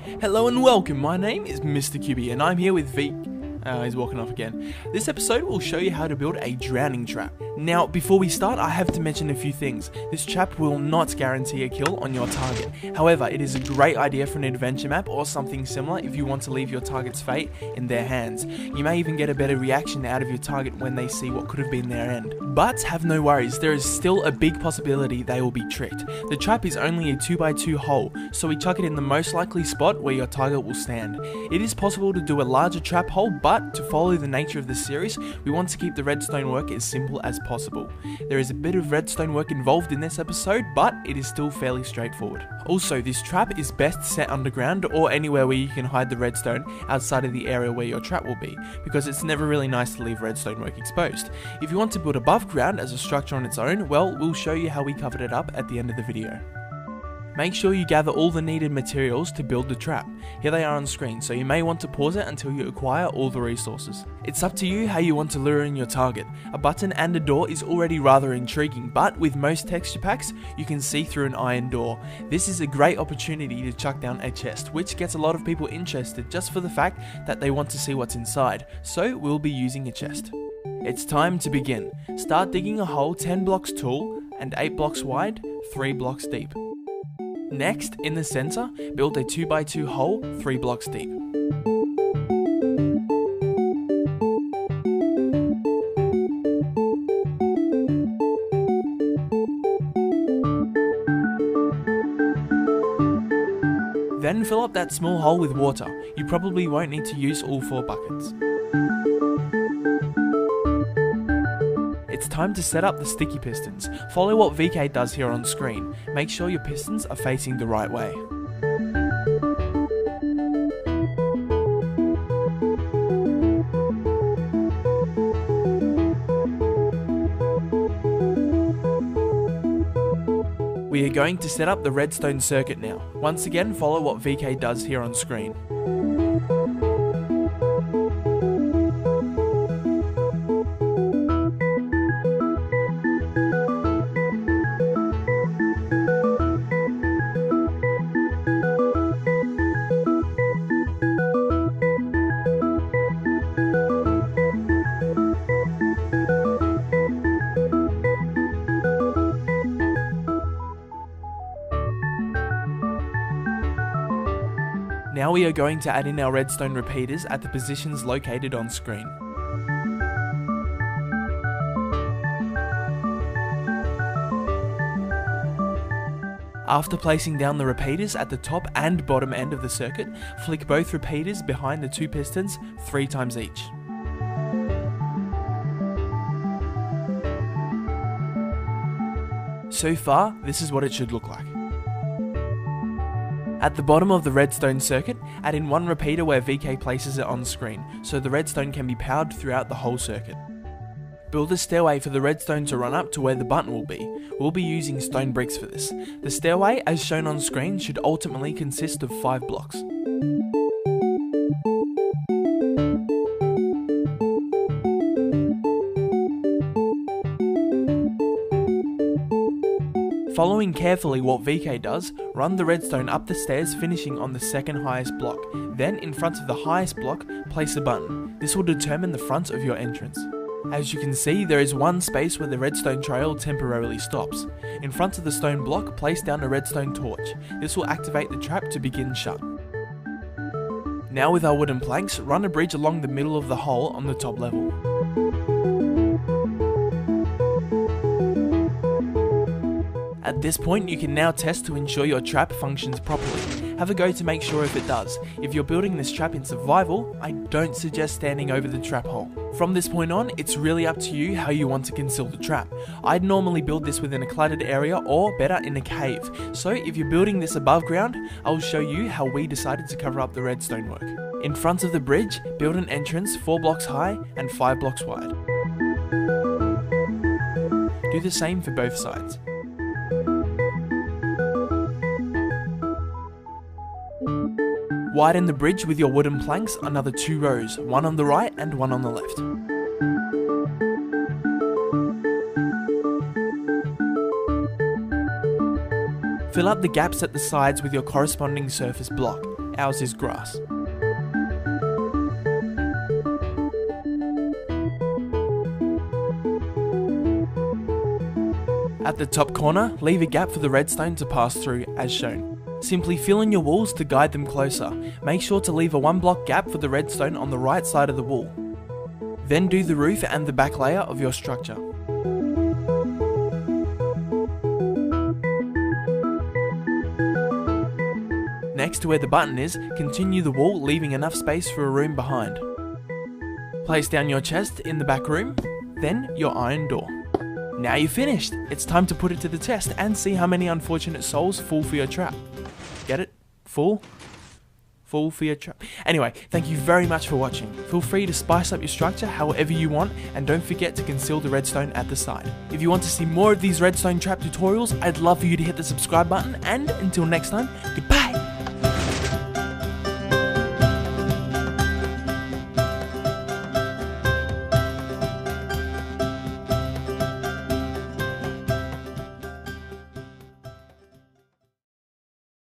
Hello and welcome, my name is Mr. QB and I'm here with V. He's walking off again. This episode will show you how to build a drowning trap. Now, before we start, I have to mention a few things. This trap will not guarantee a kill on your target. However, it is a great idea for an adventure map or something similar if you want to leave your target's fate in their hands. You may even get a better reaction out of your target when they see what could have been their end. But have no worries, there is still a big possibility they will be tricked. The trap is only a 2x2 hole, so we chuck it in the most likely spot where your target will stand. It is possible to do a larger trap hole, but to follow the nature of the series, we want to keep the redstone work as simple as possible. There is a bit of redstone work involved in this episode, but it is still fairly straightforward. Also, this trap is best set underground or anywhere where you can hide the redstone outside of the area where your trap will be, because it's never really nice to leave redstone work exposed. If you want to build above ground as a structure on its own, well, we'll show you how we covered it up at the end of the video. Make sure you gather all the needed materials to build the trap. Here they are on screen, so you may want to pause it until you acquire all the resources. It's up to you how you want to lure in your target. A button and a door is already rather intriguing, but with most texture packs, you can see through an iron door. This is a great opportunity to chuck down a chest, which gets a lot of people interested just for the fact that they want to see what's inside, so we'll be using a chest. It's time to begin. Start digging a hole 10 blocks tall and 8 blocks wide, 3 blocks deep. Next, in the center, build a 2x2 hole 3 blocks deep. Then fill up that small hole with water. You probably won't need to use all 4 buckets. It's time to set up the sticky pistons. Follow what VK does here on screen. Make sure your pistons are facing the right way. We are going to set up the redstone circuit now. Once again, follow what VK does here on screen. Now we are going to add in our redstone repeaters at the positions located on screen. After placing down the repeaters at the top and bottom end of the circuit, flick both repeaters behind the 2 pistons 3 times each. So far, this is what it should look like. At the bottom of the redstone circuit, add in 1 repeater where VK places it on screen, so the redstone can be powered throughout the whole circuit. Build a stairway for the redstone to run up to where the button will be. We'll be using stone bricks for this. The stairway, as shown on screen, should ultimately consist of 5 blocks. Following carefully what VK does, run the redstone up the stairs finishing on the second highest block. Then in front of the highest block, place a button. This will determine the front of your entrance. As you can see, there is 1 space where the redstone trail temporarily stops. In front of the stone block, place down a redstone torch. This will activate the trap to begin shut. Now with our wooden planks, run a bridge along the middle of the hole on the top level. At this point, you can now test to ensure your trap functions properly. Have a go to make sure if it does. If you're building this trap in survival, I don't suggest standing over the trap hole. From this point on, it's really up to you how you want to conceal the trap. I'd normally build this within a cluttered area or better in a cave. So if you're building this above ground, I'll show you how we decided to cover up the redstone work. In front of the bridge, build an entrance 4 blocks high and 5 blocks wide. Do the same for both sides. Widen the bridge with your wooden planks another 2 rows, one on the right and one on the left. Fill up the gaps at the sides with your corresponding surface block. ours is grass. At the top corner, leave a gap for the redstone to pass through as shown. Simply fill in your walls to guide them closer. Make sure to leave a 1 block gap for the redstone on the right side of the wall. Then do the roof and the back layer of your structure. Next to where the button is, continue the wall, leaving enough space for a room behind. Place down your chest in the back room, then your iron door. Now you're finished! It's time to put it to the test and see how many unfortunate souls fall for your trap. Get it? Fall? Fall for your trap. Anyway, thank you very much for watching. Feel free to spice up your structure however you want, and don't forget to conceal the redstone at the side. If you want to see more of these redstone trap tutorials, I'd love for you to hit the subscribe button, and until next time, goodbye!